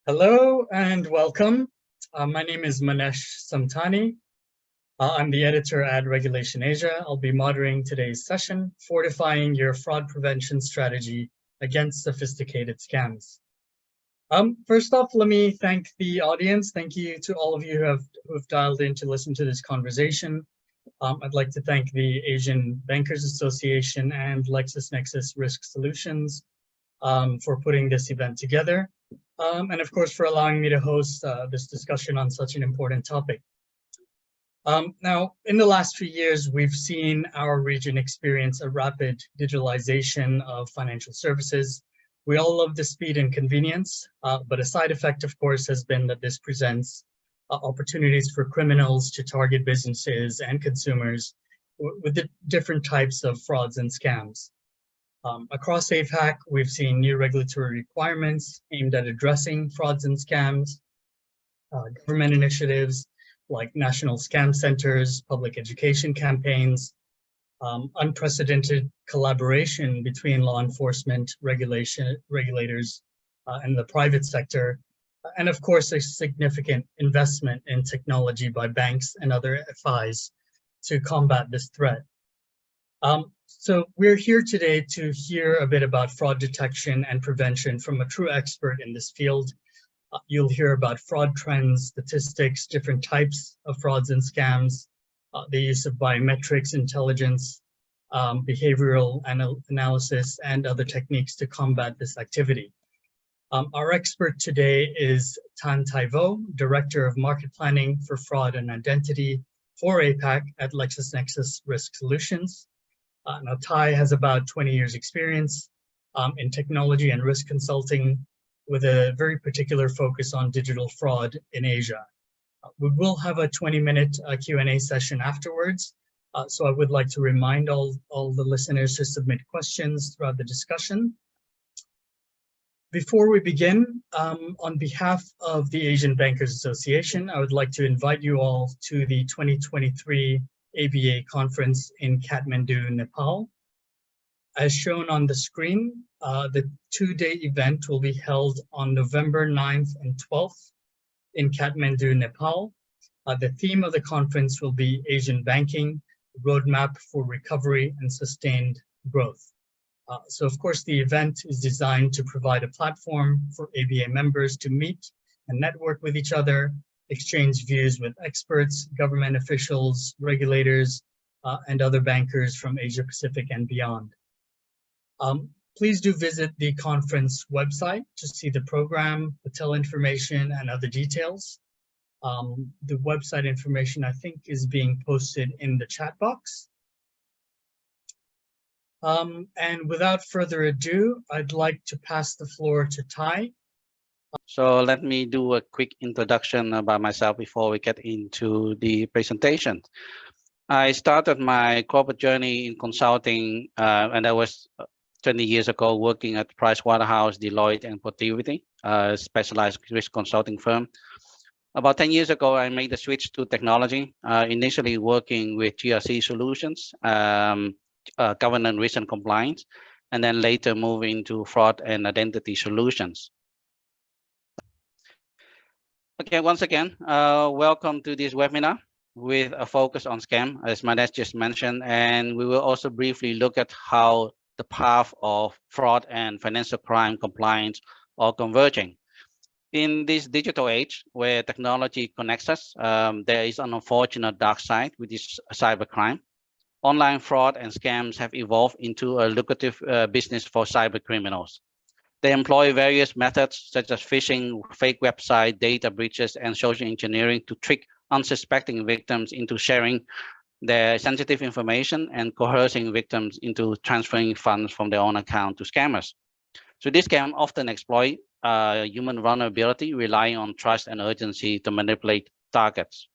Hello and welcome. My name is Manesh Samtani. I'm the editor at Regulation Asia. I'll be moderating today's session, Fortifying Your Fraud Prevention Strategy Against Sophisticated Scams. First off, let me thank the audience. Thank you to all of you who have dialed in to listen to this conversation. I'd like to thank the Asian Bankers Association and LexisNexis Risk Solutions for putting this event together. And of course, for allowing me to host this discussion on such an important topic. Now, in the last few years, we've seen our region experience a rapid digitalization of financial services. We all love the speed and convenience, but a side effect, of course, has been that this presents opportunities for criminals to target businesses and consumers with the different types of frauds and scams. Across APAC, we've seen new regulatory requirements aimed at addressing frauds and scams, government initiatives like national scam centers, public education campaigns, unprecedented collaboration between law enforcement, regulators, and the private sector, and of course, a significant investment in technology by banks and other FIs to combat this threat. So we're here today to hear a bit about fraud detection and prevention from a true expert in this field. You'll hear about fraud trends, statistics, different types of frauds and scams, the use of biometrics, intelligence, behavioral analysis, and other techniques to combat this activity. Our expert today is Thanh Tai Vo, Director of Market Planning for Fraud and Identity for APAC at LexisNexis Risk Solutions. Now, Tai has about 20 years experience in technology and risk consulting with a very particular focus on digital fraud in Asia. We will have a 20-minute Q&A session afterwards, so I would like to remind all the listeners to submit questions throughout the discussion. Before we begin, on behalf of the Asian Bankers Association, I would like to invite you all to the 2023 ABA conference in Kathmandu, Nepal. As shown on the screen, the two-day event will be held on November 9th and 12th in Kathmandu, Nepal. The theme of the conference will be Asian Banking, Roadmap for Recovery and Sustained Growth. So of course, the event is designed to provide a platform for ABA members to meet and network with each other, exchange views with experts, government officials, regulators, and other bankers from Asia Pacific and beyond. Please do visit the conference website to see the program, hotel information, and other details. The website information, I think, is being posted in the chat box. And without further ado, I'd like to pass the floor to Tai. So let me do a quick introduction about myself before we get into the presentation. I started my corporate journey in consulting, and that was 20 years ago, working at Pricewaterhouse, Deloitte, and Fortifying, a specialized risk consulting firm. About 10 years ago, I made the switch to technology, initially working with GRC solutions, governance, risk, and compliance, and then later moving to fraud and identity solutions. Okay, once again, welcome to this webinar with a focus on scam, as Manesh just mentioned, and we will also briefly look at how the path of fraud and financial crime compliance are converging. In this digital age where technology connects us, there is an unfortunate dark side, which is cybercrime. Online fraud and scams have evolved into a lucrative business for cyber criminals. They employ various methods such as phishing, fake website, data breaches, and social engineering to trick unsuspecting victims into sharing their sensitive information and coercing victims into transferring funds from their own account to scammers. So this scam often exploit human vulnerability, relying on trust and urgency to manipulate targets.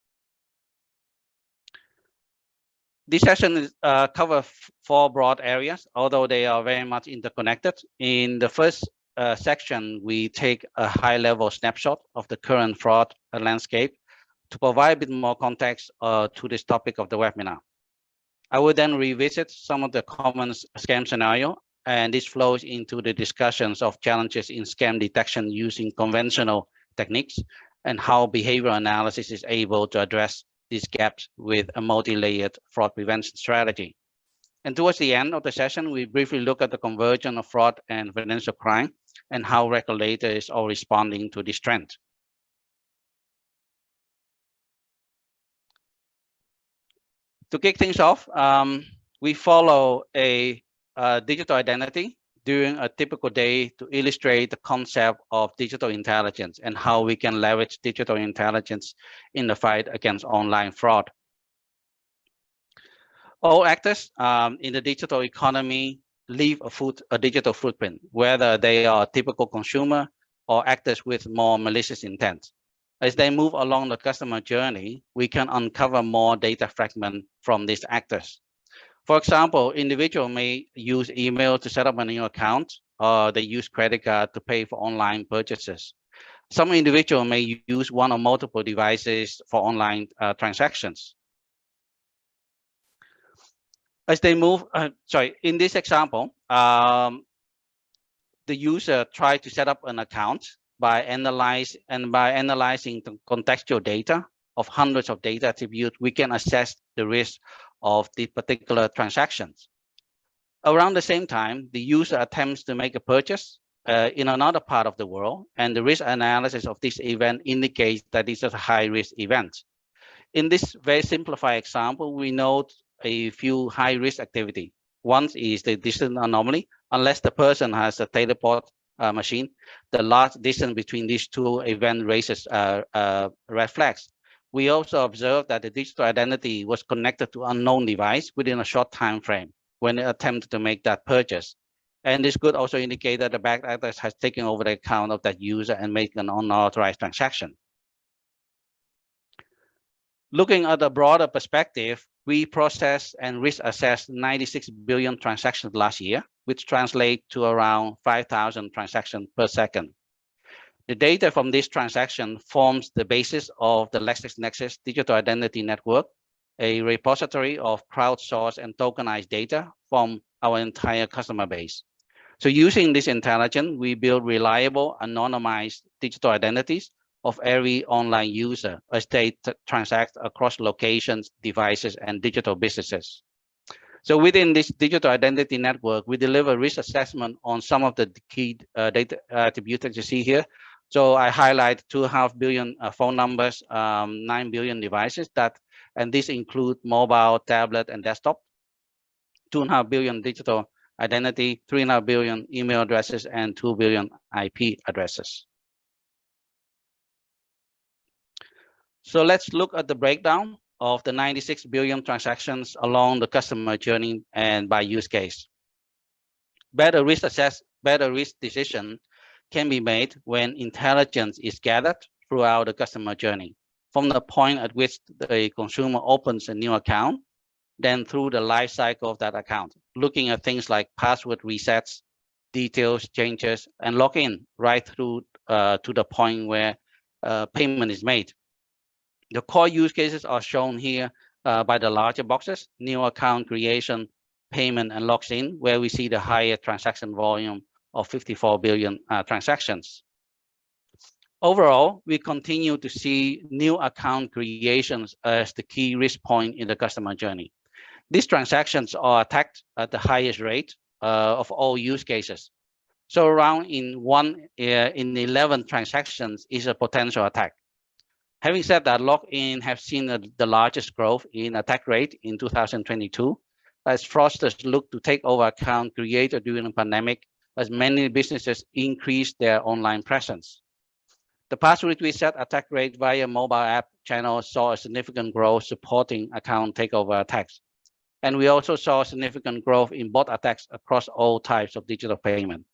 This session covers four broad areas, although they are very much interconnected. In the first section, we take a high-level snapshot of the current fraud landscape to provide a bit more context to this topic of the webinar. I will then revisit some of the common scam scenario, and this flows into the discussions of challenges in scam detection using conventional techniques, and how behavioral analysis is able to address these gaps with a multi-layered fraud prevention strategy. And towards the end of the session, we briefly look at the convergence of fraud and financial crime and how regulators are responding to this trend. To kick things off, we follow a digital identity during a typical day to illustrate the concept of digital intelligence and how we can leverage digital intelligence in the fight against online fraud. All actors in the digital economy leave a digital footprint, whether they are a typical consumer or actors with more malicious intent. As they move along the customer journey, we can uncover more data fragments from these actors. For example, individuals may use email to set up a new account, or they use credit card to pay for online purchases. Some individuals may use one or multiple devices for online transactions. As they move, in this example, the user tried to set up an account by analyzing the contextual data of hundreds of data attributes. We can assess the risk of the particular transactions. Around the same time, the user attempts to make a purchase in another part of the world, and the risk analysis of this event indicates that this is a high-risk event. In this very simplified example, we note a few high-risk activity. One is the distance anomaly. Unless the person has a teleport machine, the large distance between these two events raises red flags. We also observed that the digital identity was connected to unknown device within a short time frame when it attempted to make that purchase. And this could also indicate that the bad actors has taken over the account of that user and made an unauthorized transaction. Looking at a broader perspective, we processed and risk assessed 96 billion transactions last year, which translate to around 5,000 transactions per second. The data from this transaction forms the basis of the LexisNexis Digital Identity Network, a repository of crowdsourced and tokenized data from our entire customer base. So using this intelligence, we build reliable, anonymized digital identities of every online user as they transact across locations, devices, and digital businesses. So within this digital identity network, we deliver risk assessment on some of the key data attributes that you see here. So I highlight 2.5 billion phone numbers, 9 billion devices, and this include mobile, tablet, and desktop, 2.5 billion digital identity, 3.5 billion email addresses, and 2 billion IP addresses. So let's look at the breakdown of the 96 billion transactions along the customer journey and by use case. Better risk decision can be made when intelligence is gathered throughout the customer journey, from the point at which the consumer opens a new account, then through the life cycle of that account, looking at things like password resets, details changes, and login right through to the point where payment is made. The core use cases are shown here by the larger boxes: new account creation, payment, and logs in, where we see the higher transaction volume of 54 billion transactions. Overall, we continue to see new account creations as the key risk point in the customer journey. These transactions are attacked at the highest rate of all use cases. So around in 1 in 11 transactions is a potential attack. Having said that, login have seen the largest growth in attack rate in 2022, as fraudsters look to take over account created during the pandemic, as many businesses increase their online presence. The password reset attack rate via mobile app channel saw a significant growth supporting account takeover attacks. And we also saw significant growth in bot attacks across all types of digital payment.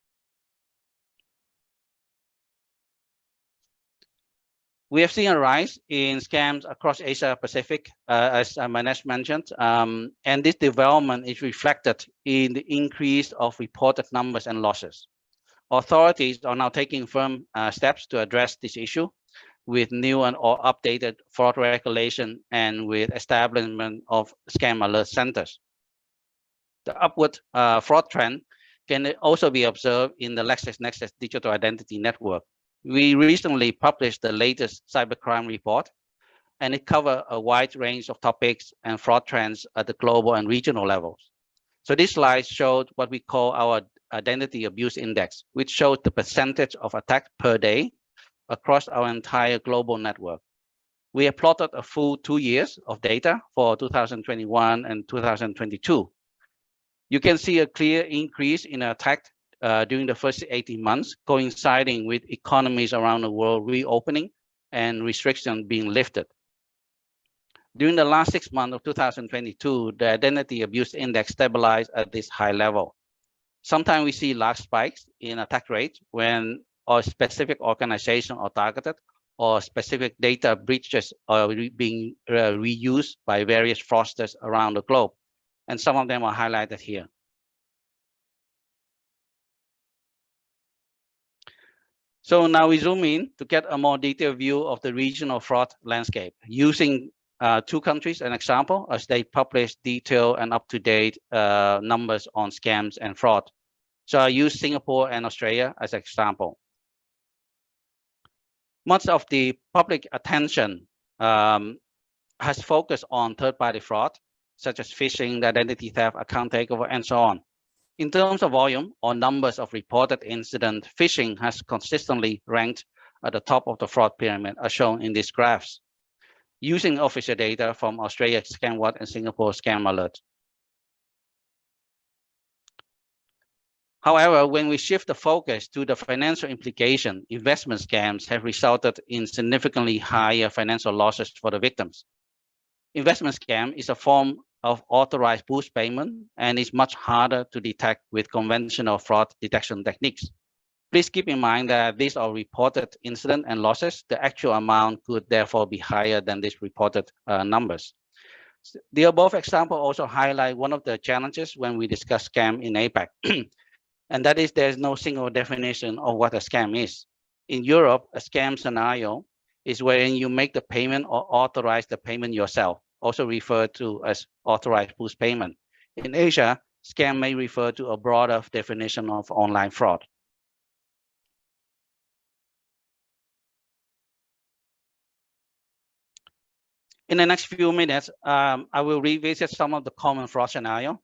We have seen a rise in scams across Asia Pacific, as Manesh mentioned, and this development is reflected in the increase of reported numbers and losses. Authorities are now taking firm steps to address this issue with new and or updated fraud regulation and with establishment of scam alert centers. The upward fraud trend can also be observed in the LexisNexis Digital Identity Network, We recently published the latest cybercrime report, and it covers a wide range of topics and fraud trends at the global and regional levels. So this slide showed what we call our identity abuse index, which shows the percentage of attacks per day across our entire global network. We have plotted a full 2 years of data for 2021 and 2022. You can see a clear increase in attack during the first 18 months, coinciding with economies around the world reopening and restrictions being lifted. During the last 6 months of 2022, the identity abuse index stabilized at this high level. Sometimes we see large spikes in attack rates when a specific organization are targeted or specific data breaches are being reused by various fraudsters around the globe. And some of them are highlighted here. So now we zoom in to get a more detailed view of the regional fraud landscape using 2 countries, an example, as they publish detailed and up-to-date numbers on scams and fraud. So I use Singapore and Australia as an example. Much of the public attention has focused on third-party fraud, such as phishing, identity theft, account takeover, and so on. In terms of volume or numbers of reported incidents, phishing has consistently ranked at the top of the fraud pyramid, as shown in these graphs, using official data from Australia ScamWatch and Singapore Scam Alert. However, when we shift the focus to the financial implication, investment scams have resulted in significantly higher financial losses for the victims. Investment scam is a form of authorized boost payment and is much harder to detect with conventional fraud detection techniques. Please keep in mind that these are reported incidents and losses. The actual amount could therefore be higher than these reported numbers. The above example also highlight one of the challenges when we discuss scam in APAC. And that is there's no single definition of what a scam is. In Europe, a scam scenario is wherein you make the payment or authorize the payment yourself, also referred to as authorized boost payment. In Asia, scam may refer to a broader definition of online fraud. In the next few minutes, I will revisit some of the common fraud scenarios.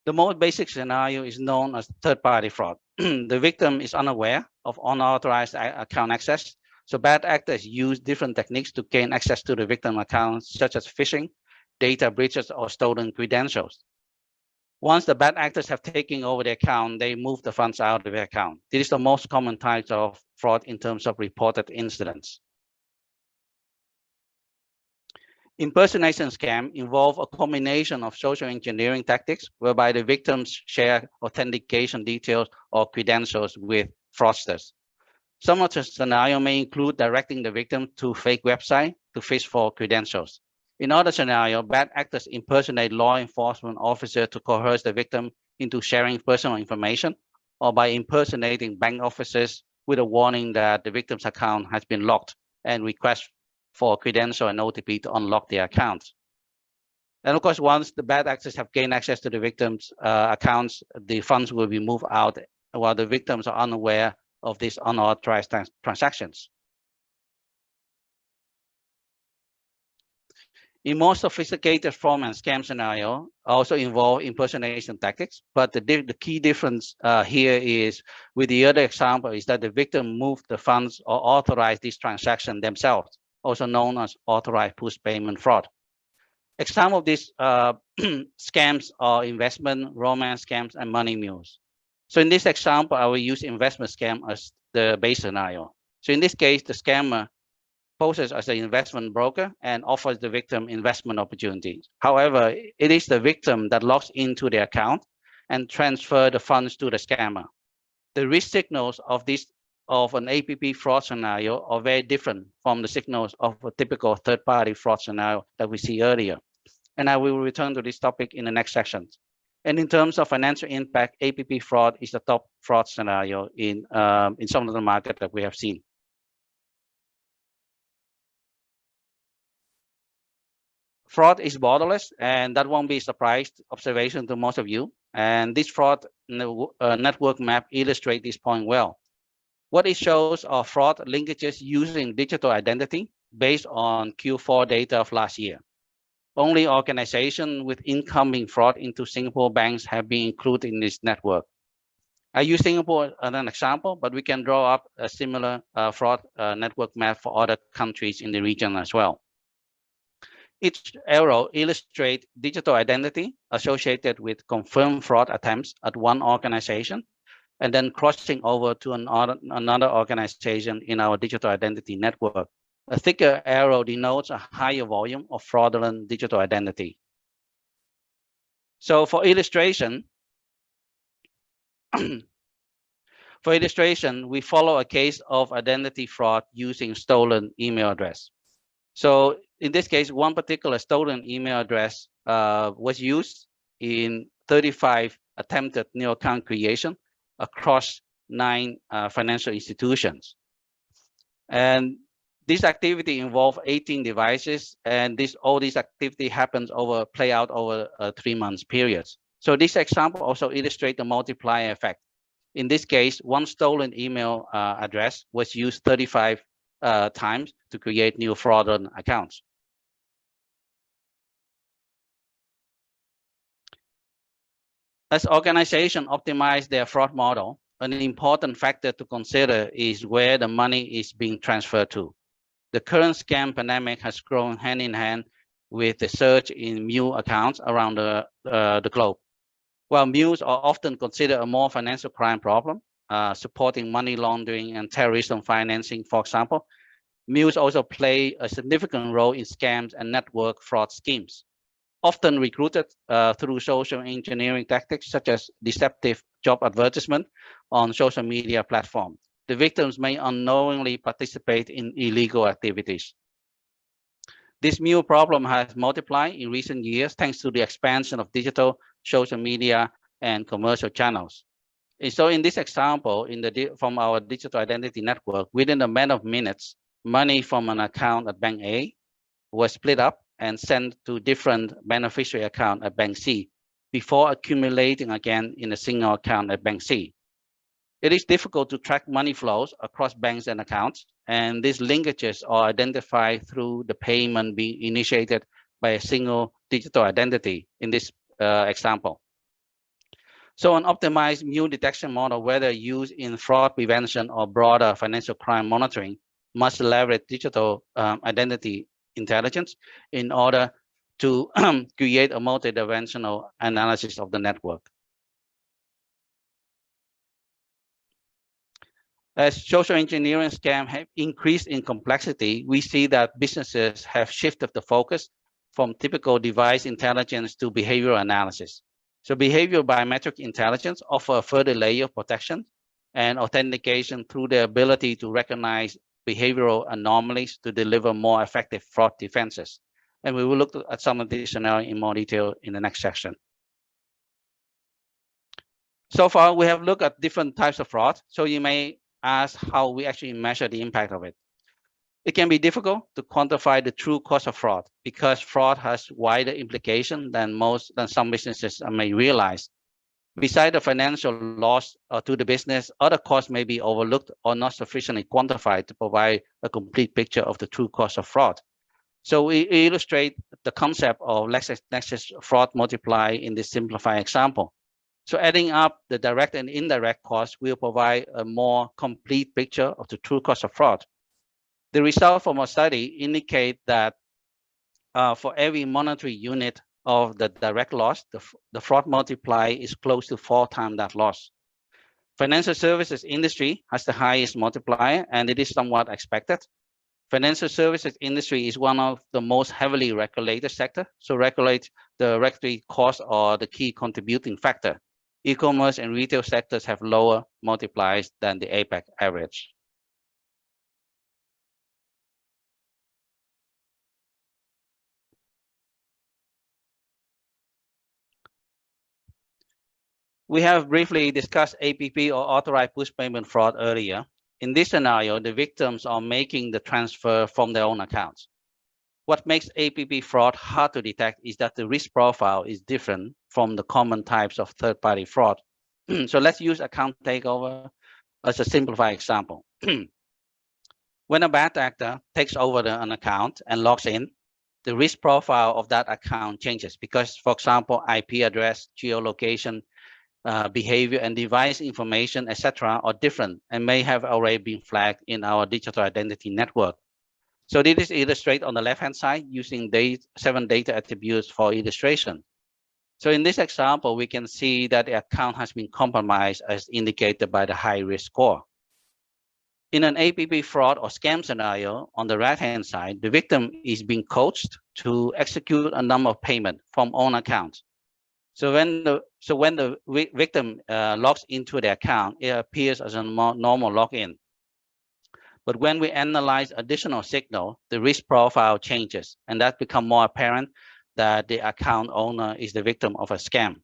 The most basic scenario is known as third-party fraud. The victim is unaware of unauthorized account access, so bad actors use different techniques to gain access to the victim accounts, such as phishing, data breaches, or stolen credentials. Once the bad actors have taken over the account, they move the funds out of the account. This is the most common type of fraud in terms of reported incidents. Impersonation scam involve a combination of social engineering tactics whereby the victims share authentication details or credentials with fraudsters. Some of the scenario may include directing the victim to fake website to fish for credentials. In other scenario, bad actors impersonate law enforcement officers to coerce the victim into sharing personal information, or by impersonating bank officers with a warning that the victim's account has been locked and request for a credential and OTP to unlock their account. And of course, once the bad actors have gained access to the victim's accounts, the funds will be moved out while the victims are unaware of these unauthorized transactions. In more sophisticated fraud and scam scenario also involve impersonation tactics, but the key difference here is with the other example is that the victim moved the funds or authorized this transaction themselves, also known as authorized boost payment fraud. Example of these scams are investment, romance scams, and money mules. So in this example, I will use investment scam as the base scenario. So in this case, the scammer poses as an investment broker and offers the victim investment opportunities. However, it is the victim that logs into the account and transfer the funds to the scammer. The risk signals of an APP fraud scenario are very different from the signals of a typical third-party fraud scenario that we see earlier. And I will return to this topic in the next section. And in terms of financial impact, APP fraud is the top fraud scenario in some of the market that we have seen. Fraud is borderless, and that won't be a surprise observation to most of you. And this fraud network map illustrates this point well. What it shows are fraud linkages using digital identity based on Q4 data of last year. Only organizations with incoming fraud into Singapore banks have been included in this network. I use Singapore as an example, but we can draw up a similar fraud network map for other countries in the region as well. Each arrow illustrates digital identity associated with confirmed fraud attempts at one organization, and then crossing over to another organization in our digital identity network. A thicker arrow denotes a higher volume of fraudulent digital identity. So for illustration, we follow a case of identity fraud using stolen email address. So in this case, one particular stolen email address was used in 35 attempted new account creation across 9 financial institutions. And this activity involved 18 devices, and all this activity play out over a 3 months period. So this example also illustrates the multiplier effect. In this case, one stolen email address was used 35 times to create new fraudulent accounts. As organizations optimize their fraud model, an important factor to consider is where the money is being transferred to. The current scam pandemic has grown hand in hand with the surge in mule accounts around the globe. While mules are often considered a more financial crime problem, supporting money laundering and terrorism financing, for example, mules also play a significant role in scams and network fraud schemes. Often recruited through social engineering tactics such as deceptive job advertisement on social media platforms. The victims may unknowingly participate in illegal activities. This mule problem has multiplied in recent years thanks to the expansion of digital, social media, and commercial channels. And so in this example, from our digital identity network, within a matter of minutes, money from an account at Bank A was split up and sent to different beneficiary account at Bank C before accumulating again in a single account at Bank C. It is difficult to track money flows across banks and accounts, and these linkages are identified through the payment being initiated by a single digital identity in this example. So an optimized mule detection model, whether used in fraud prevention or broader financial crime monitoring, must leverage digital identity intelligence in order to create a multidimensional analysis of the network. As social engineering scams have increased in complexity, we see that businesses have shifted the focus from typical device intelligence to behavioral analysis. So behavioral biometric intelligence offers a further layer of protection and authentication through the ability to recognize behavioral anomalies to deliver more effective fraud defenses. And we will look at some of these scenarios in more detail in the next section. So far, we have looked at different types of fraud. So you may ask how we actually measure the impact of it. It can be difficult to quantify the true cost of fraud because fraud has wider implications than some businesses may realize. Besides the financial loss to the business, other costs may be overlooked or not sufficiently quantified to provide a complete picture of the true cost of fraud. So we illustrate the concept of LexisNexis fraud multiplier in this simplified example. So adding up the direct and indirect costs will provide a more complete picture of the true cost of fraud. The result from our study indicate that for every monetary unit of the direct loss, the fraud multiplier is close to 4 times that loss. Financial services industry has the highest multiplier, and it is somewhat expected. Financial services industry is one of the most heavily regulated sector, so the regulatory costs are the key contributing factor. E-commerce and retail sectors have lower multipliers than the APAC average. We have briefly discussed APP or authorized push payment fraud earlier. In this scenario, the victims are making the transfer from their own accounts. What makes APP fraud hard to detect is that the risk profile is different from the common types of third-party fraud. So let's use account takeover as a simplified example. When a bad actor takes over an account and logs in, the risk profile of that account changes because, for example, IP address, geolocation, behavior, and device information, etc., are different and may have already been flagged in our digital identity network. So this is illustrated on the left-hand side using 7 data attributes for illustration. So in this example, we can see that the account has been compromised as indicated by the high risk score. In an APP fraud or scam scenario, on the right-hand side, the victim is being coached to execute a number of payments from own accounts. So when the victim logs into the account, it appears as a normal login. But when we analyze additional signal, the risk profile changes, and that becomes more apparent that the account owner is the victim of a scam.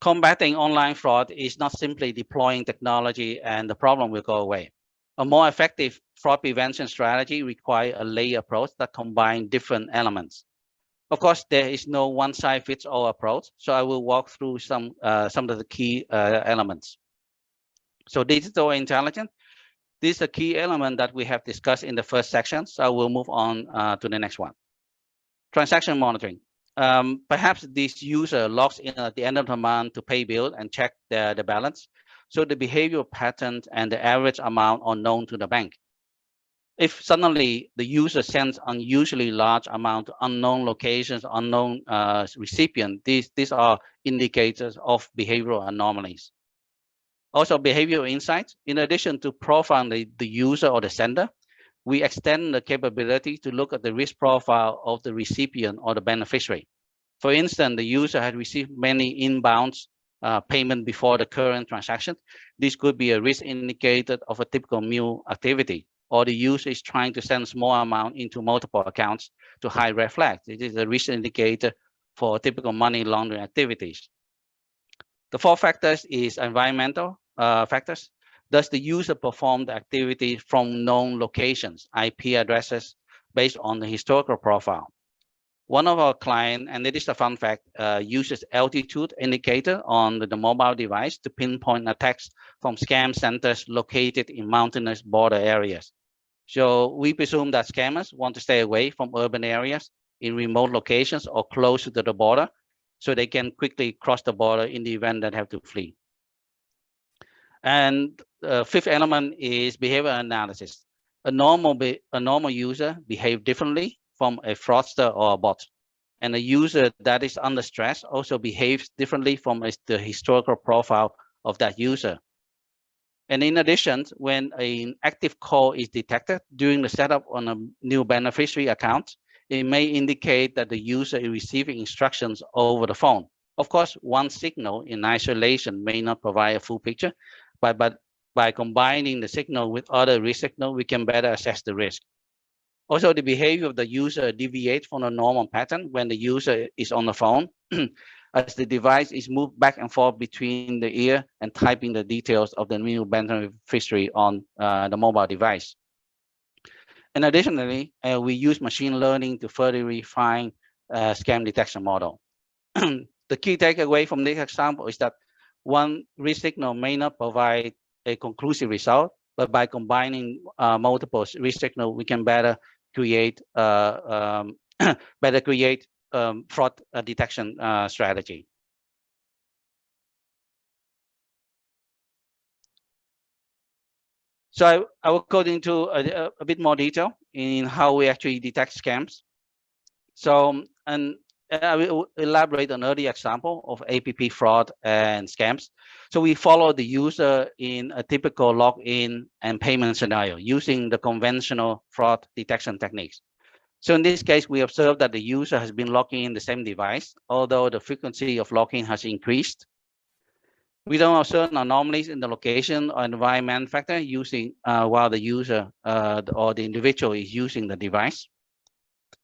Combating online fraud is not simply deploying technology and the problem will go away. A more effective fraud prevention strategy requires a layered approach that combines different elements. Of course, there is no one-size-fits-all approach, so I will walk through some of the key elements. So digital intelligence, this is a key element that we have discussed in the first section, so I will move on to the next one. Transaction monitoring. Perhaps this user logs in at the end of the month to pay bill and check the balance. So the behavioral patterns and the average amount are known to the bank. If suddenly the user sends unusually large amount to unknown locations, unknown recipient, these are indicators of behavioral anomalies. Also, behavioral insights. In addition to profiling the user or the sender, we extend the capability to look at the risk profile of the recipient or the beneficiary. For instance, the user had received many inbounds payment before the current transaction. This could be a risk indicator of a typical mule activity, or the user is trying to send small amount into multiple accounts to hide red flags. It is a risk indicator for typical money laundering activities. The fourth factors is environmental factors. Does the user perform the activity from known locations, IP addresses, based on the historical profile? One of our clients, and it is a fun fact, uses altitude indicator on the mobile device to pinpoint attacks from scam centers located in mountainous border areas. So we presume that scammers want to stay away from urban areas in remote locations or closer to the border, so they can quickly cross the border in the event that they have to flee. And the fifth element is behavior analysis. A normal user behaves differently from a fraudster or a bot. And a user that is under stress also behaves differently from the historical profile of that user. And in addition, when an active call is detected during the setup on a new beneficiary account, it may indicate that the user is receiving instructions over the phone. Of course, one signal in isolation may not provide a full picture, but by combining the signal with other risk signals, we can better assess the risk. Also, the behavior of the user deviates from a normal pattern when the user is on the phone, as the device is moved back and forth between the ear and typing the details of the new beneficiary on the mobile device. And additionally, we use machine learning to further refine scam detection model. The key takeaway from this example is that one risk signal may not provide a conclusive result, but by combining multiple risk signals, we can better create fraud detection strategy. So I will go into a bit more detail in how we actually detect scams. So, and I will elaborate on an early example of APP fraud and scams. So we follow the user in a typical login and payment scenario using the conventional fraud detection techniques. So in this case, we observe that the user has been logging in the same device, although the frequency of login has increased. We don't observe anomalies in the location or environment factor using while the user or the individual is using the device.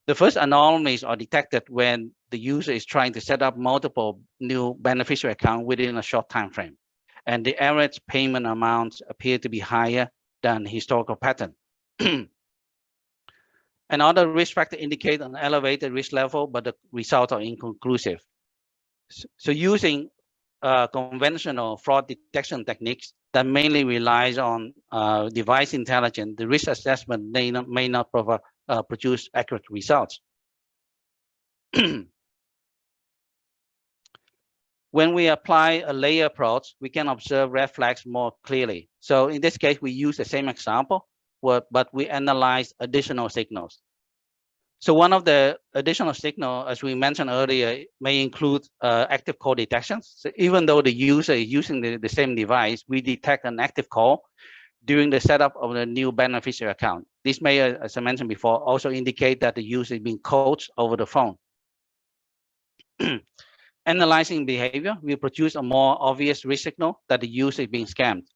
The first anomalies are detected when the user is trying to set up multiple new beneficiary accounts within a short time frame, and the average payment amounts appear to be higher than historical pattern. Another risk factor indicates an elevated risk level, but the results are inconclusive. So using conventional fraud detection techniques that mainly relies on device intelligence, the risk assessment may not produce accurate results. When we apply a layer approach, we can observe red flags more clearly. So in this case, we use the same example, but we analyze additional signals. So one of the additional signals, as we mentioned earlier, may include active call detections. So even though the user is using the same device, we detect an active call during the setup of the new beneficiary account. This may, as I mentioned before, also indicate that the user is being coached over the phone. Analyzing behavior, we produce a more obvious risk signal that the user is being scammed.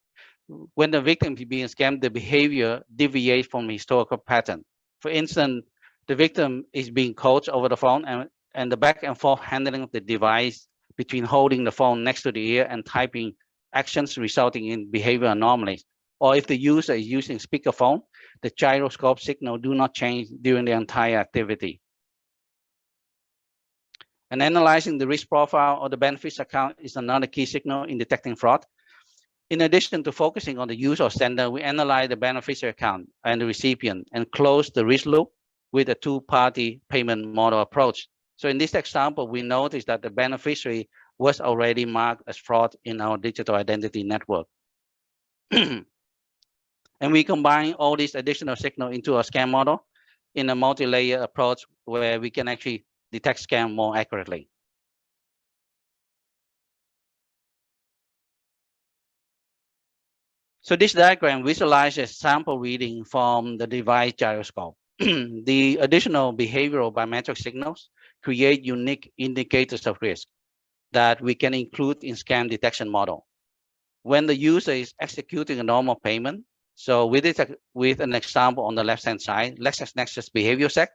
When the victim is being scammed, the behavior deviates from the historical pattern. For instance, the victim is being coached over the phone and the back and forth handling of the device between holding the phone next to the ear and typing actions resulting in behavior anomalies. Or if the user is using speakerphone, the gyroscope signal do not change during the entire activity. And analyzing the risk profile of the beneficiary account is another key signal in detecting fraud. In addition to focusing on the user or sender, we analyze the beneficiary account and the recipient and close the risk loop with a two-party payment model approach. So in this example, we noticed that the beneficiary was already marked as fraud in our digital identity network. And we combine all these additional signals into a scam model in a multi-layer approach where we can actually detect scam more accurately. So this diagram visualizes sample reading from the device gyroscope. The additional behavioral biometric signals create unique indicators of risk that we can include in scam detection model. When the user is executing a normal payment, so with an example on the left-hand side, LexisNexis Behavior Set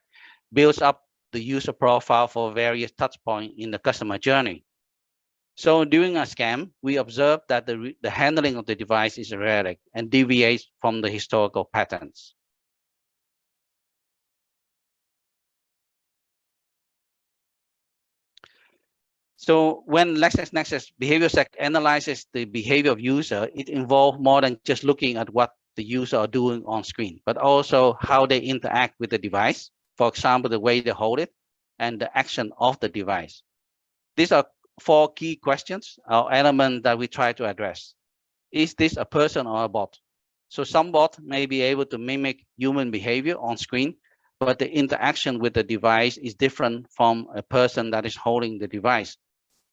builds up the user profile for various touch points in the customer journey. So during a scam, we observe that the handling of the device is erratic and deviates from the historical patterns. So when LexisNexis Behavior Set analyzes the behavior of user, it involves more than just looking at what the user are doing on screen, but also how they interact with the device. For example, the way they hold it and the action of the device. These are 4 key questions or elements that we try to address. Is this a person or a bot? So some bot may be able to mimic human behavior on screen, but the interaction with the device is different from a person that is holding the device.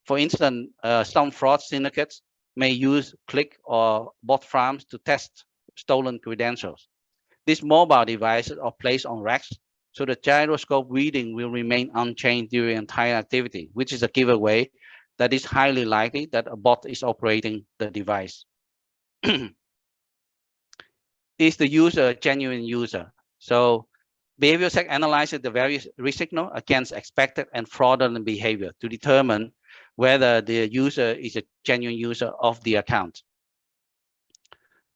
For instance, some fraud syndicates may use click or bot farms to test stolen credentials. These mobile devices are placed on racks, so the gyroscope reading will remain unchanged during the entire activity, which is a giveaway that is highly likely that a bot is operating the device. Is the user a genuine user? So Behavior Set analyzes the various risk signals against expected and fraudulent behavior to determine whether the user is a genuine user of the account.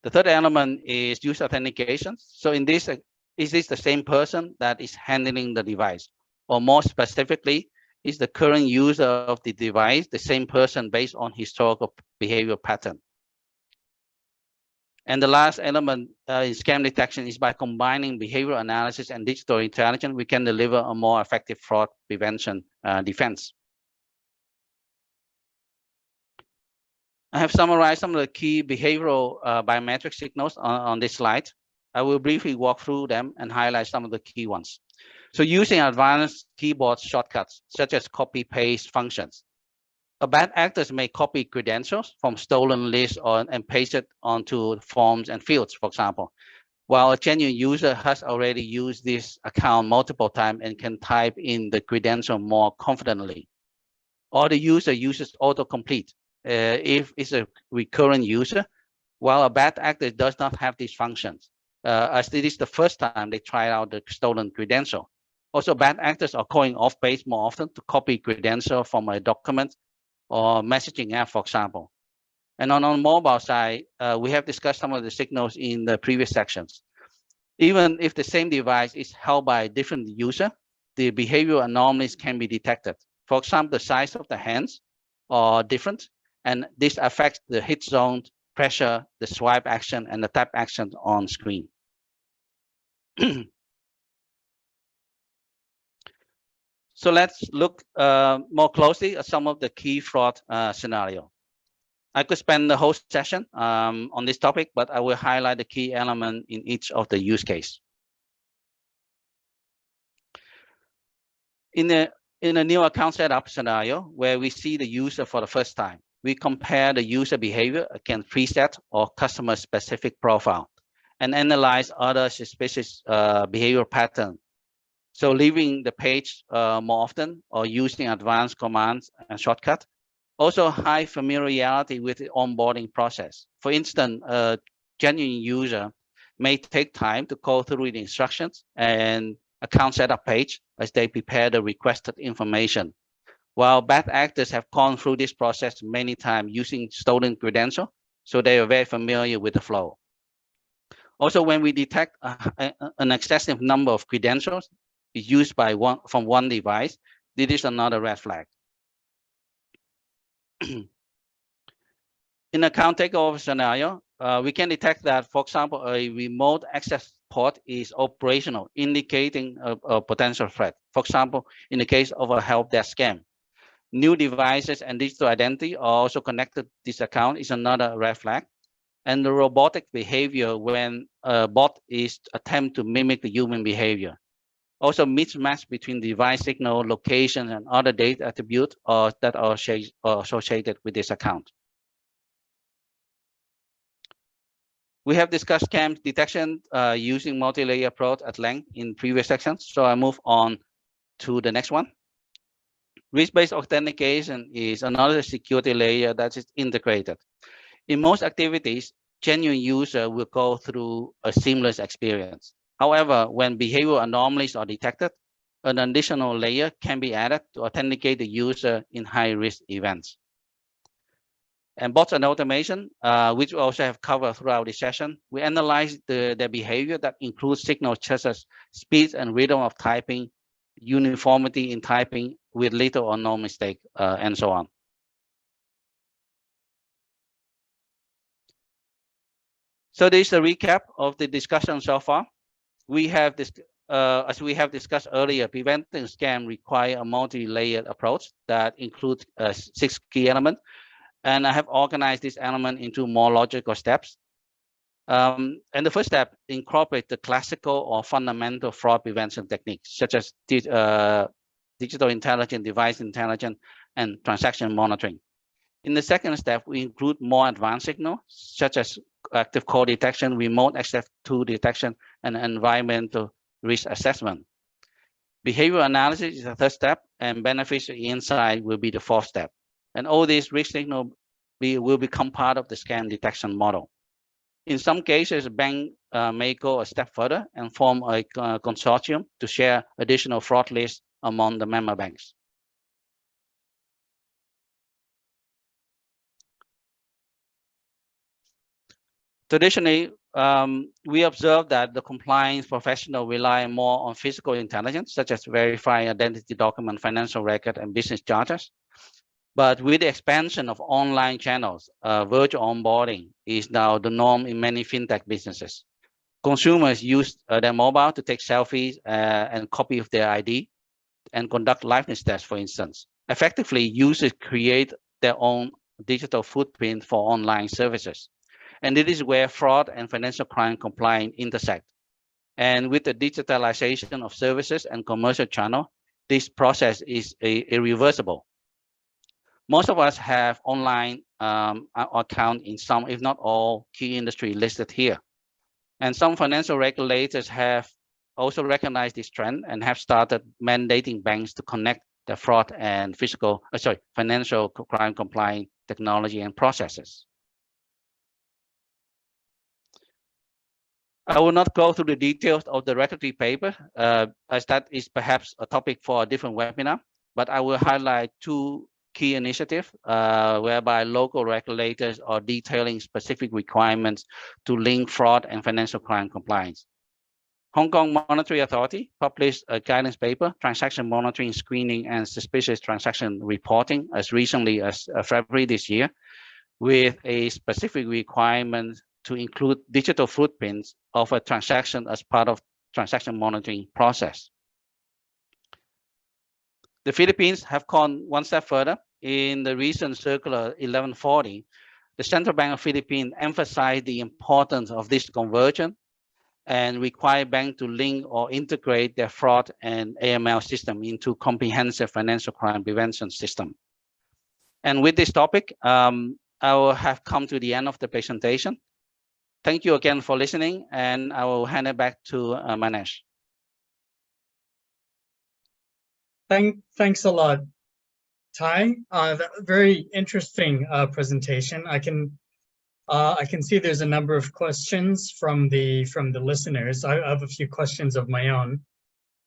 The third element is user authentication. So in this, is this the same person that is handling the device? Or more specifically, is the current user of the device the same person based on historical behavior pattern? And the last element in scam detection is by combining behavioral analysis and digital intelligence, we can deliver a more effective fraud prevention defense. I have summarized some of the key behavioral biometric signals on this slide. I will briefly walk through them and highlight some of the key ones. So using advanced keyboard shortcuts, such as copy-paste functions, a bad actor may copy credentials from stolen lists and paste it onto forms and fields, for example, while a genuine user has already used this account multiple times and can type in the credential more confidently. Or the user uses autocomplete if it's a recurrent user, while a bad actor does not have these functions, as it is the first time they try out the stolen credential. Also, bad actors are calling off base more often to copy credential from a document or messaging app, for example. And on the mobile side, we have discussed some of the signals in the previous sections. Even if the same device is held by a different user, the behavioral anomalies can be detected. For example, the size of the hands are different, And this affects the hit zone, pressure, the swipe action, and the tap action on screen. So let's look more closely at some of the key fraud scenario. I could spend the whole session on this topic, but I will highlight the key element in each of the use case. In a new account setup scenario where we see the user for the first time, we compare the user behavior against preset or customer specific profile and analyze other suspicious behavior pattern. So leaving the page more often or using advanced commands and shortcut. Also high familiarity with the onboarding process. For instance, a genuine user may take time to go through the instructions and account setup page as they prepare the requested information. While bad actors have gone through this process many times using stolen credentials, so they are very familiar with the flow. Also, when we detect an excessive number of credentials used by from one device, this is another red flag. In account takeover scenario, we can detect that, for example, a remote access port is operational, indicating a potential threat. For example, in the case of a help desk scam, new devices and digital identity are also connected to this account is another red flag. And the robotic behavior when a bot is attempt to mimic the human behavior. Also mismatch between device signal, location, and other data attributes that are associated with this account. We have discussed scam detection using multi-layer approach at length in previous sections, so I move on to the next one. Risk-based authentication is another security layer that is integrated. In most activities, genuine user will go through a seamless experience. However, when behavioral anomalies are detected, an additional layer can be added to authenticate the user in high-risk events. And bots and automation, which we also have covered throughout this session, we analyze their behavior that includes signals such as speed and rhythm of typing, uniformity in typing with little or no mistake, and so on. So this is a recap of the discussion so far. We have this, as we have discussed earlier, preventing scam require a multi-layered approach that includes 6 key elements. And I have organized this element into more logical steps. And the first step incorporates the classical or fundamental fraud prevention techniques, such as digital intelligence, device intelligence, and transaction monitoring. In the second step, we include more advanced signals, such as active call detection, remote access tool detection, and environmental risk assessment. Behavioral analysis is the third step, and beneficiary insight will be the fourth step. And all these risk signals will become part of the scam detection model. In some cases, a bank may go a step further and form a consortium to share additional fraud lists among the member banks. Traditionally, we observe that the compliance professional rely more on physical intelligence, such as verifying identity document, financial record, and business charters. But with the expansion of online channels, virtual onboarding is now the norm in many fintech businesses. Consumers use their mobile to take selfies and copy of their ID and conduct liveness tests, for instance. Effectively, users create their own digital footprint for online services. And it is where fraud and financial crime compliance intersect. And with the digitalization of services and commercial channel, this process is irreversible. Most of us have online account in some, if not all, key industry listed here. And some financial regulators have also recognized this trend and have started mandating banks to connect the fraud and financial crime compliant technology and processes. I will not go through the details of the regulatory paper, as that is perhaps a topic for a different webinar, but I will highlight 2 key initiatives whereby local regulators are detailing specific requirements to link fraud and financial crime compliance. Hong Kong Monetary Authority published a guidance paper, Transaction Monitoring, Screening, and Suspicious Transaction Reporting, as recently as February this year. with a specific requirement to include digital footprints of a transaction as part of transaction monitoring process. The Philippines have gone one step further. In the recent Circular 1140, the Central Bank of Philippines emphasized the importance of this convergence and require banks to link or integrate their fraud and AML system into comprehensive financial crime prevention system. And with this topic, I will have come to the end of the presentation. Thank you again for listening, and I will hand it back to Manesh. Thanks a lot, Tai. Very interesting presentation. I can see there's a number of questions from the listeners. I have a few questions of my own,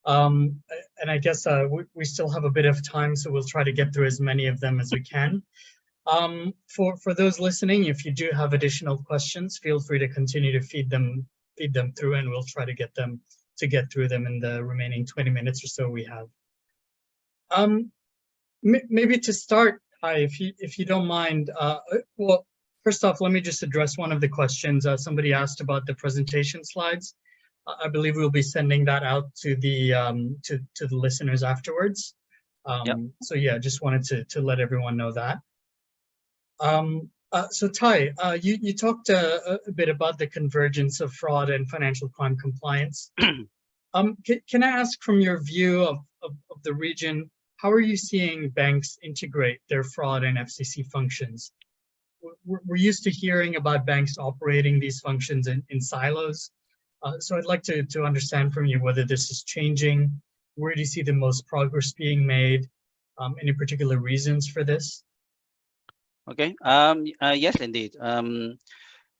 and I guess we still have a bit of time, so we'll try to get through as many of them as we can. For those listening, if you do have additional questions, feel free to continue to feed them through, and we'll try to get through them in the remaining 20 minutes or so we have. Maybe to start, if you don't mind, well, first off, let me just address one of the questions. Somebody asked about the presentation slides. I believe we'll be sending that out to the listeners afterwards. Yep. So yeah, just wanted to let everyone know that. So Tai, you talked a bit about the convergence of fraud and financial crime compliance. Can I ask, from your view of the region, how are you seeing banks integrate their fraud and FCC functions? We're used to hearing about banks operating these functions in silos. So I'd like to understand from you whether this is changing. Where do you see the most progress being made? Any particular reasons for this? Okay. Yes, indeed.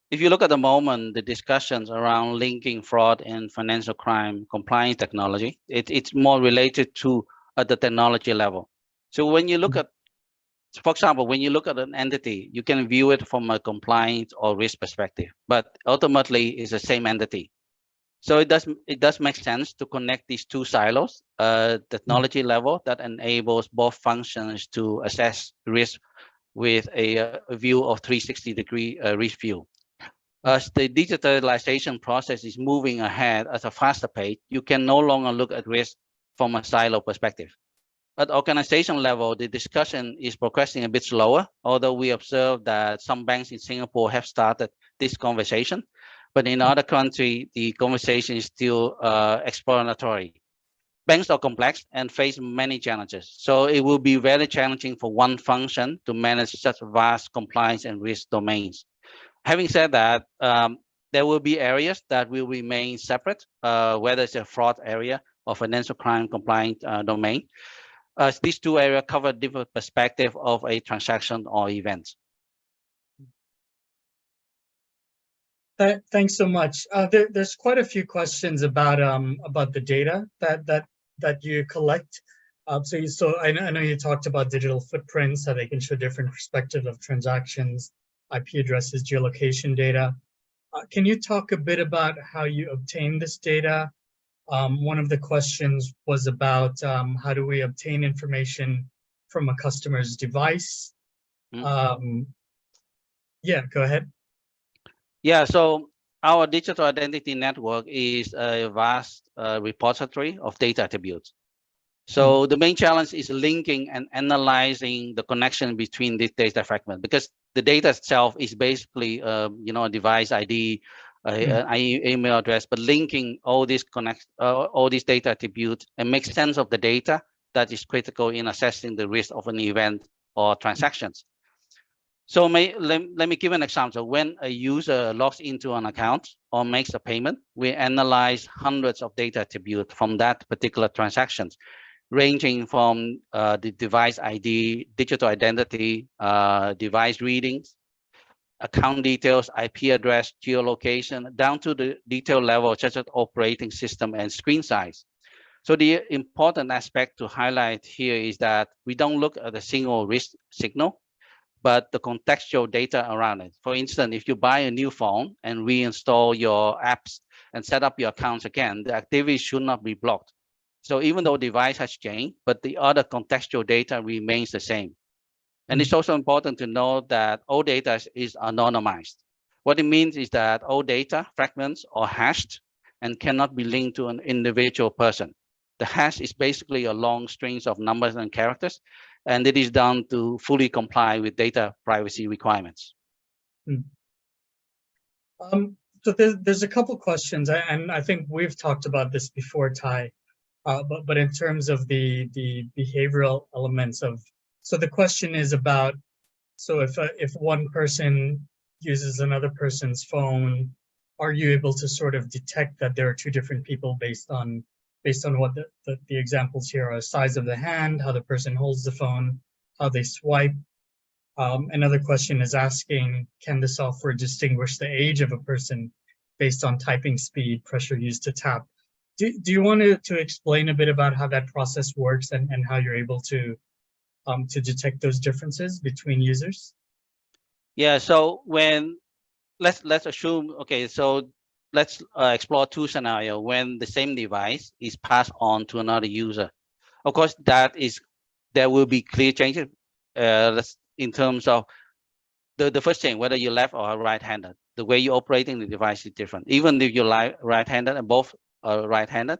If you look at the moment, the discussions around linking fraud and financial crime compliance technology, it's more related to at the technology level. So when you look at, for example, when you look at an entity, you can view it from a compliance or risk perspective, but ultimately it's the same entity. So it does make sense to connect these two silos, technology level that enables both functions to assess risk with a view of 360-degree risk view. As the digitalization process is moving ahead at a faster pace, you can no longer look at risk from a silo perspective. At organization level, the discussion is progressing a bit slower, although we observe that some banks in Singapore have started this conversation, but in other countries, the conversation is still exploratory. Banks are complex and face many challenges, so it will be very challenging for one function to manage such vast compliance and risk domains. Having said that, there will be areas that will remain separate, whether it's a fraud area or financial crime compliance domain, as these two areas cover different perspectives of a transaction or event. Thanks so much. There's quite a few questions about the data that you collect. So I know you talked about digital footprints, how they can show different perspectives of transactions, IP addresses, geolocation data. Can you talk a bit about how you obtain this data? One of the questions was about how do we obtain information from a customer's device? Yeah, go ahead. Yeah, so our digital identity network is a vast repository of data attributes. So the main challenge is linking and analyzing the connection between these data fragments, because the data itself is basically, a device ID, an email address, but linking all these data attributes and make sense of the data that is critical in assessing the risk of an event or transactions. So let me give an example. When a user logs into an account or makes a payment, we analyze hundreds of data attributes from that particular transactions, ranging from the device ID, digital identity, device readings, account details, IP address, geolocation, down to the detail level, such as operating system and screen size. So the important aspect to highlight here is that we don't look at a single risk signal, but the contextual data around it. For instance, if you buy a new phone and reinstall your apps and set up your accounts again, the activity should not be blocked. So even though the device has changed, but the other contextual data remains the same. And it's also important to know that all data is anonymized. What it means is that all data fragments are hashed and cannot be linked to an individual person. The hash is basically a long strings of numbers and characters, and it is done to fully comply with data privacy requirements. So there's a couple questions, and I think we've talked about this before, Tai, but in terms of the behavioral elements of, so the question is about, so if one person uses another person's phone, are you able to sort of detect that there are two different people based on what the examples here are: size of the hand, how the person holds the phone, how they swipe? Another question is asking, can the software distinguish the age of a person based on typing speed, pressure used to tap? Do you want to explain a bit about how that process works and how you're able to detect those differences between users? Yeah, so when let's assume, okay, so let's explore two scenarios when the same device is passed on to another user. Of course, there will be clear changes in terms of the first thing, whether you're left or right-handed. The way you're operating the device is different. Even if you're right-handed and both are right-handed,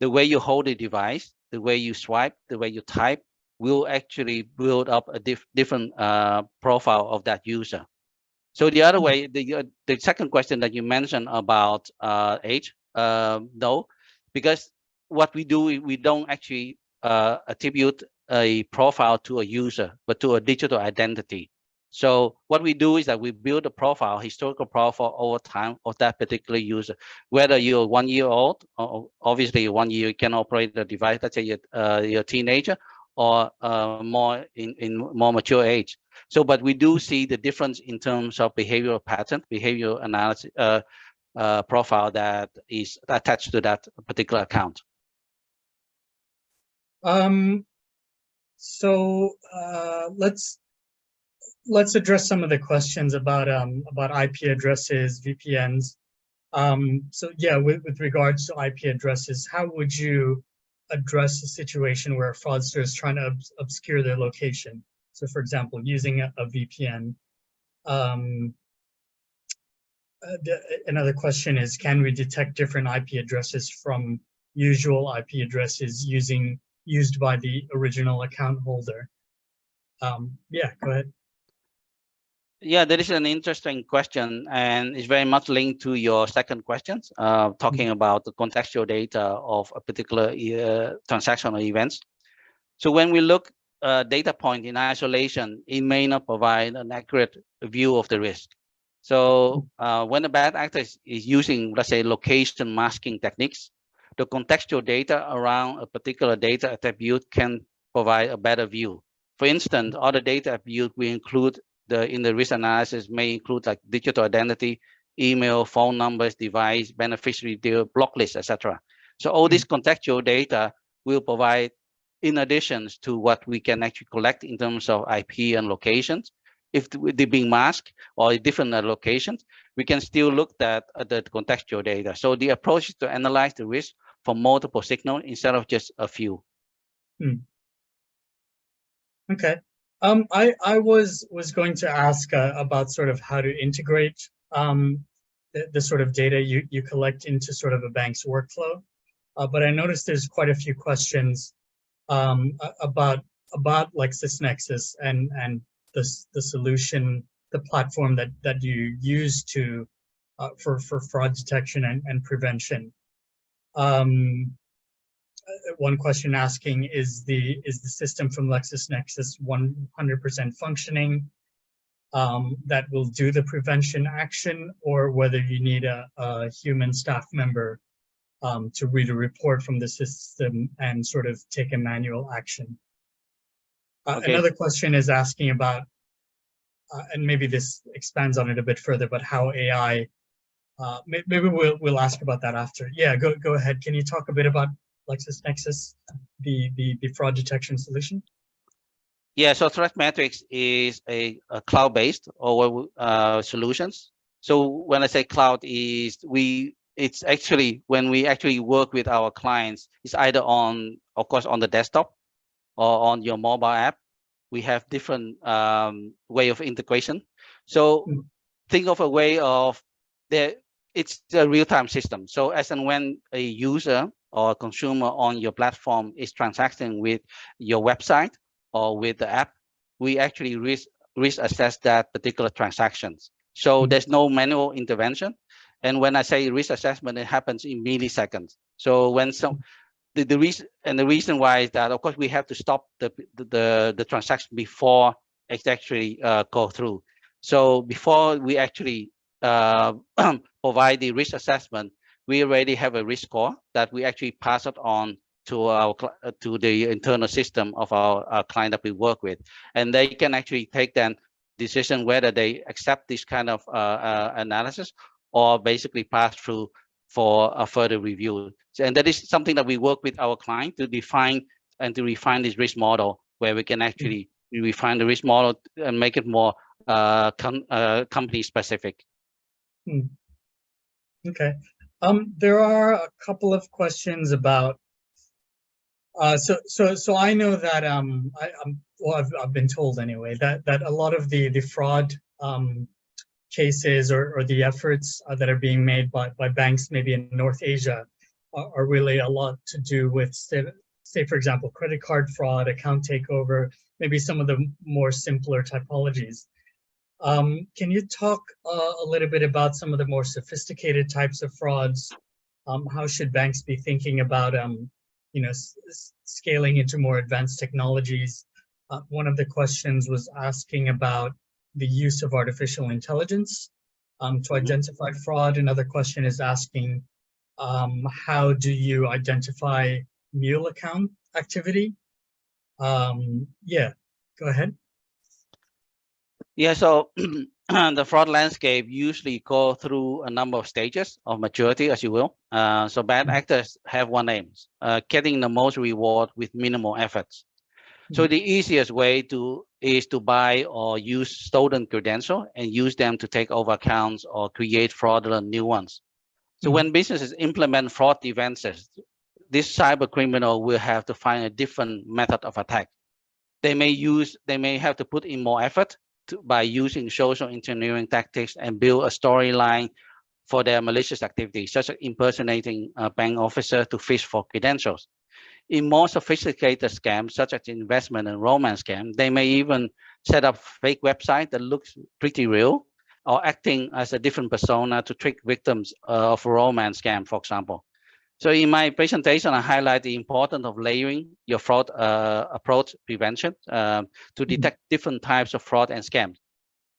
the way you hold the device, the way you swipe, the way you type will actually build up a different profile of that user. So the other way, the second question that you mentioned about age, no, because what we do, we don't actually attribute a profile to a user, but to a digital identity. So what we do is that we build a profile, historical profile over time of that particular user. Whether you're 1 year old, or obviously 1 year you can operate the device, let's say you're a teenager, or more in more mature age. So, but we do see the difference in terms of behavioral pattern, behavioral analysis profile that is attached to that particular account. So let's address some of the questions about IP addresses, VPNs. So yeah, with regards to IP addresses, how would you address a situation where a fraudster is trying to obscure their location? So for example, using a VPN. Another question is, can we detect different IP addresses from usual IP addresses used by the original account holder? Yeah, go ahead. Yeah, that is an interesting question, and it's very much linked to your second question, talking about the contextual data of a particular transaction or events. So when we look data point in isolation, it may not provide an accurate view of the risk. So when a bad actor is using, let's say, location masking techniques, the contextual data around a particular data attribute can provide a better view. For instance, other data attributes we include in the risk analysis may include like digital identity, email, phone numbers, device, beneficiary deal, block list, etc. So all this contextual data will provide, in addition to what we can actually collect in terms of IP and locations. If they're being masked or different locations, we can still look at the contextual data. So the approach is to analyze the risk from multiple signals instead of just a few. Okay. I was going to ask about sort of how to integrate the sort of data you collect into sort of a bank's workflow, but I noticed there's quite a few questions about LexisNexis and the solution, the platform that you use to for fraud detection and prevention. One question asking, is the system from LexisNexis 100% functioning that will do the prevention action, or whether you need a human staff member to read a report from the system and sort of take a manual action? Okay. Another question is asking about, and maybe this expands on it a bit further, but how AI, maybe we'll ask about that after. Yeah, go ahead. Can you talk a bit about LexisNexis, the fraud detection solution? Yeah, so ThreatMetrix is a cloud-based or solutions. So when I say cloud, it's actually when we actually work with our clients, it's either on, of course, on the desktop or on your mobile app, we have different way of integration. So think of a way of it's a real-time system. So as and when a user or a consumer on your platform is transacting with your website or with the app, we actually risk assess that particular transactions. So there's no manual intervention. And when I say risk assessment, it happens in milliseconds. So when the reason why is that, of course, we have to stop the transaction before it actually go through. So before we actually provide the risk assessment, we already have a risk score that we actually pass it on to the internal system of our client that we work with, and they can actually take then decision whether they accept this kind of analysis or basically pass through for a further review. And that is something that we work with our client to define and to refine this risk model, where we can actually refine the risk model and make it more company specific. Okay. There are a couple of questions about. So I know that I've been told anyway that a lot of the fraud cases or the efforts that are being made by banks maybe in North Asia are really a lot to do with, say for example, credit card fraud, account takeover, maybe some of the more simpler typologies. Can you talk a little bit about some of the more sophisticated types of frauds? How should banks be thinking about scaling into more advanced technologies? One of the questions was asking about the use of artificial intelligence to identify fraud. Another question is asking, how do you identify mule account activity? Yeah, go ahead. Yeah, so the fraud landscape usually go through a number of stages of maturity, as you will. So bad actors have one aim, getting the most reward with minimal efforts. So the easiest way is to buy or use stolen credentials and use them to take over accounts or create fraudulent new ones. So when businesses implement fraud defenses, this cyber criminal will have to find a different method of attack. They may have to put in more effort by using social engineering tactics and build a storyline for their malicious activities, such as impersonating a bank officer to fish for credentials. In more sophisticated scams, such as investment and romance scam, they may even set up fake website that looks pretty real, or acting as a different persona to trick victims of a romance scam, for example. So in my presentation, I highlight the importance of layering your fraud approach prevention to detect different types of fraud and scams,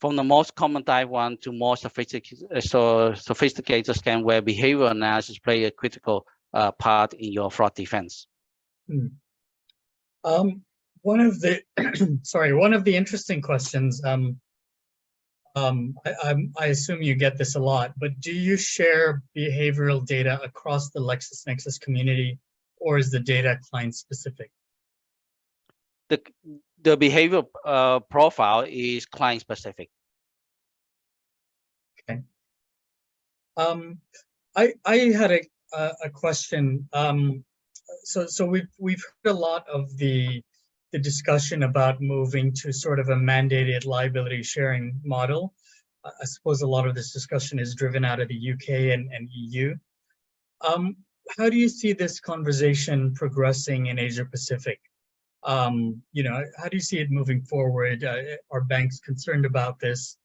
from the most common type one to more sophisticated scam where behavioral analysis play a critical part in your fraud defense. One of the one of the interesting questions, I assume you get this a lot, but do you share behavioral data across the LexisNexis community, or is the data client specific? The behavioral profile is client specific. Okay. I had a question. So we've heard a lot of the discussion about moving to sort of a mandated liability sharing model. I suppose a lot of this discussion is driven out of the UK and EU. How do you see this conversation progressing in Asia Pacific? How do you see it moving forward? Are banks concerned about this?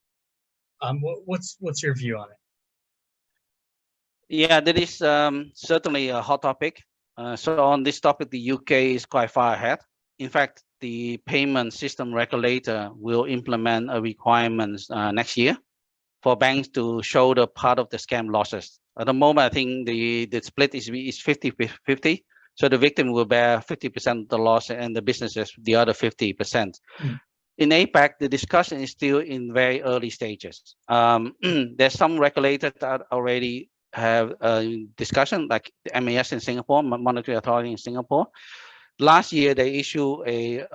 What's your view on it? Yeah, that is certainly a hot topic. So on this topic, the UK is quite far ahead. In fact, the payment system regulator will implement a requirement next year for banks to show the part of the scam losses. At the moment, I think the split is 50-50. So the victim will bear 50% of the loss and the businesses the other 50%. In APAC, the discussion is still in very early stages. There's some regulators that already have a discussion, like the MAS in Singapore, Monetary Authority in Singapore. Last year, they issued a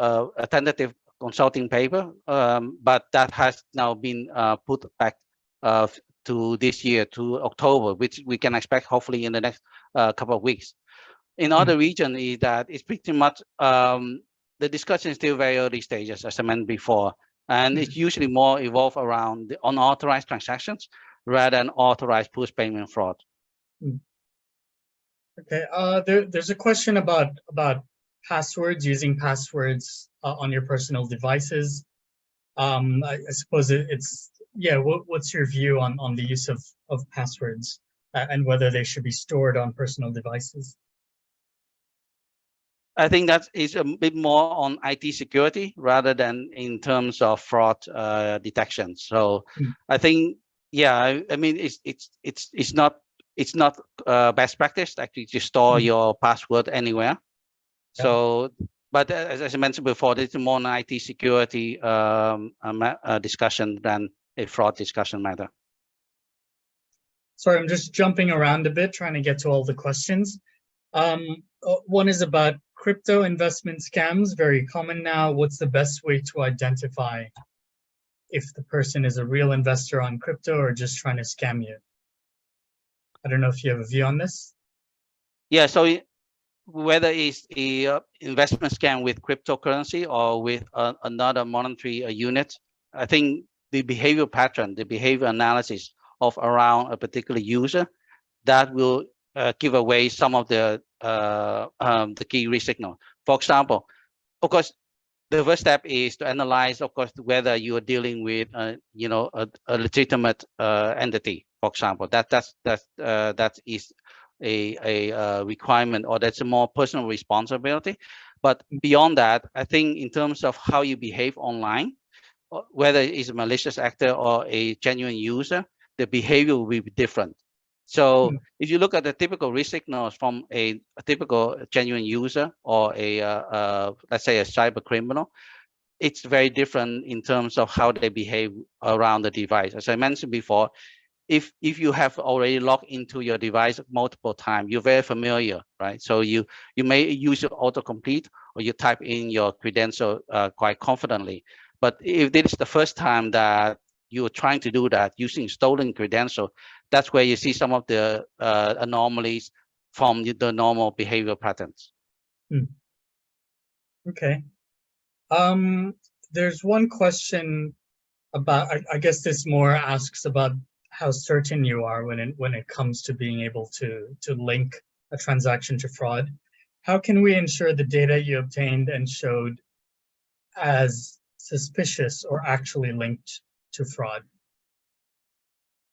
tentative consulting paper, but that has now been put back to this year, to October, which we can expect hopefully in the next couple of weeks. In other regions, is that it's pretty much the discussion is still very early stages, as I mentioned before, and it's usually more evolved around the unauthorized transactions rather than authorized push payment fraud. Okay, there's a question about passwords, using passwords on your personal devices. I suppose it's, yeah, what's your view on the use of passwords and whether they should be stored on personal devices? I think that is a bit more on IT security rather than in terms of fraud detection. So I think, yeah, I mean, it's not best practice actually to store your password anywhere. Yeah. So, but as I mentioned before, it's more an IT security discussion than a fraud discussion matter. Sorry, I'm just jumping around a bit, trying to get to all the questions. One is about crypto investment scams, very common now. What's the best way to identify if the person is a real investor on crypto or just trying to scam you? I don't know if you have a view on this. Yeah, so whether it's a investment scam with cryptocurrency or with another monetary unit, I think the behavior pattern, the behavior analysis of around a particular user, that will give away some of the key risk signal. For example, of course, the first step is to analyze, of course, whether you are dealing with, a legitimate entity. For example, that is a requirement, or that's a more personal responsibility. But beyond that, I think in terms of how you behave online, whether it's a malicious actor or a genuine user, the behavior will be different. So if you look at the typical risk signals from a typical genuine user or let's say a cyber criminal, it's very different in terms of how they behave around the device. As I mentioned before, if you have already logged into your device multiple times, you're very familiar, right? So you may use your autocomplete or you type in your credential quite confidently. But if this is the first time that you're trying to do that using stolen credential, that's where you see some of the anomalies from the normal behavior patterns. Okay. There's one question about, I guess this more asks about how certain you are when it comes to being able to link a transaction to fraud. How can we ensure the data you obtained and showed as suspicious or actually linked to fraud?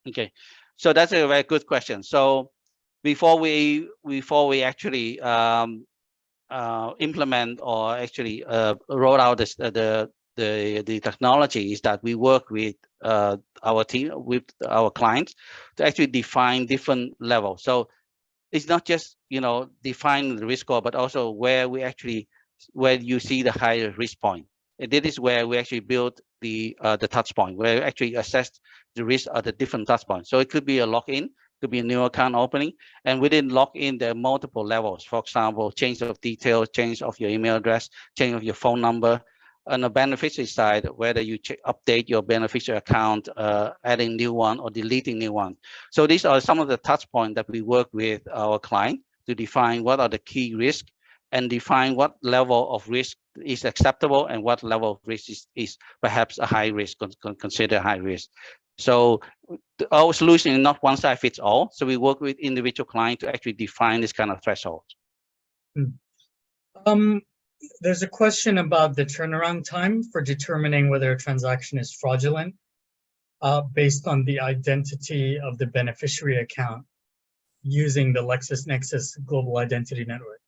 Okay, so that's a very good question. So before we actually implement or actually roll out the technology, is that we work with our team, with our clients, to actually define different levels. So it's not just define the risk score, but also where you see the higher risk point. And this is where we actually build the touch point, where we actually assess the risk at the different touch points. So it could be a login, could be a new account opening, and within login there are multiple levels. For example, change of details, change of your email address, change of your phone number. On the beneficiary side, whether you update your beneficiary account, adding new one or deleting new one. So these are some of the touch points that we work with our client to define what are the key risks and define what level of risk is acceptable and what level of risk is perhaps a high risk, consider high risk. So our solution is not one size fits all. So we work with individual clients to actually define this kind of threshold. There's a question about the turnaround time for determining whether a transaction is fraudulent based on the identity of the beneficiary account using the LexisNexis Global Identity Network.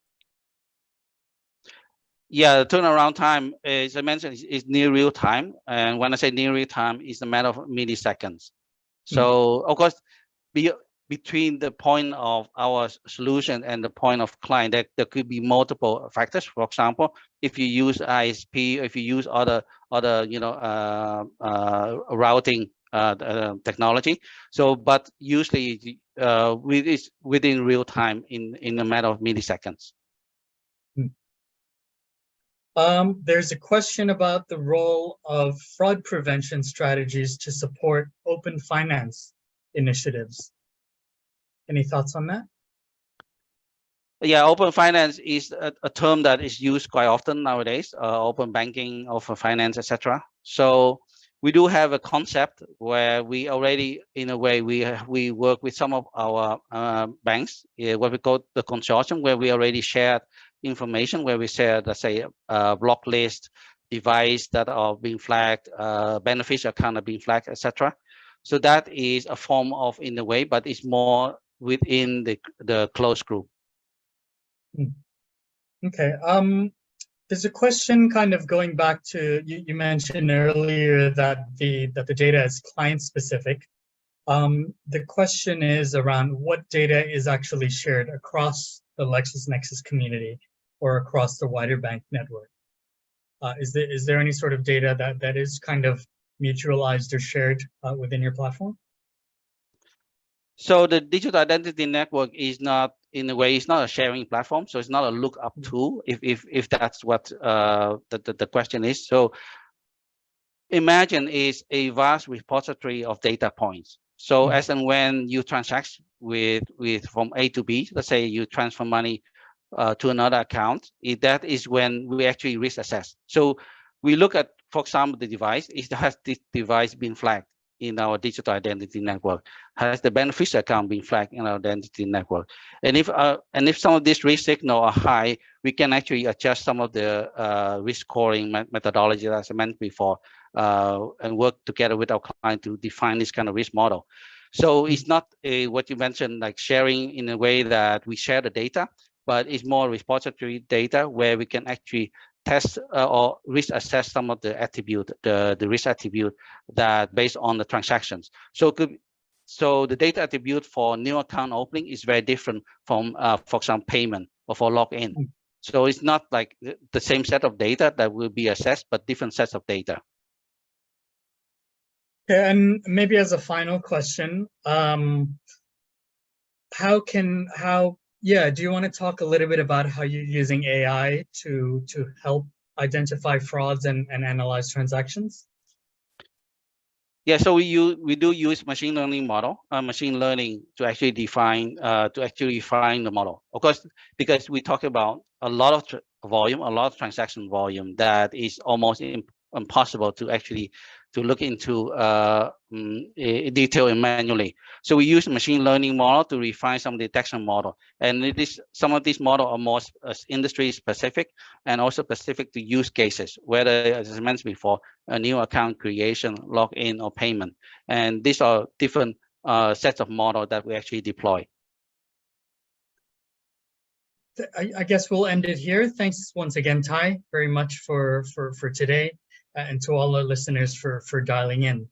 Yeah, the turnaround time, as I mentioned, is near real time. And when I say near real time, it's a matter of milliseconds. So of course, between the point of our solution and the point of client, there could be multiple factors. For example, if you use ISP, if you use other routing technology. So, but usually it's within real time in a matter of milliseconds. There's a question about the role of fraud prevention strategies to support open finance initiatives. Any thoughts on that? Yeah, open finance is a term that is used quite often nowadays. Open banking, open finance, etc. So we do have a concept where we already, in a way, we work with some of our banks, what we call the consortium, where we already shared information, where we share, let's say, block list, device that are being flagged, beneficiary account are being flagged, etc. So that is a form of, in a way, but it's more within the closed group. Okay. There's a question kind of going back to you mentioned earlier that the data is client specific. The question is around what data is actually shared across the LexisNexis community or across the wider bank network. Is there any sort of data that is kind of mutualized or shared within your platform? So the digital identity network is not, in a way, it's not a sharing platform. So it's not a lookup tool, if that's what the question is. So imagine is a vast repository of data points. So as and when you transact with from A to B, let's say you transfer money to another account, that is when we actually risk assess. So we look at, for example, the device. Has this device been flagged in our digital identity network? Has the beneficiary account been flagged in our identity network? And if some of these risk signals are high, we can actually adjust some of the risk scoring methodology, as I mentioned before, and work together with our client to define this kind of risk model. So it's not what you mentioned, like sharing in a way that we share the data, but it's more repository data where we can actually test or risk assess some of the attribute, the risk attribute that based on the transactions. So the data attribute for new account opening is very different from, for example, payment or for login. So it's not like the same set of data that will be assessed, but different sets of data. Okay, and maybe as a final question, do you want to talk a little bit about how you're using AI to help identify frauds and analyze transactions? Yeah, so we do use machine learning model, machine learning to actually define, the model. Of course, because we talk about a lot of volume, a lot of transaction volume that is almost impossible to actually look into detail and manually. So we use machine learning model to refine some detection model, and some of these models are more industry specific and also specific to use cases, whether, as I mentioned before, a new account creation, login, or payment. And these are different sets of models that we actually deploy. I guess we'll end it here. Thanks once again, Tai, very much for today, and to all our listeners for dialing in.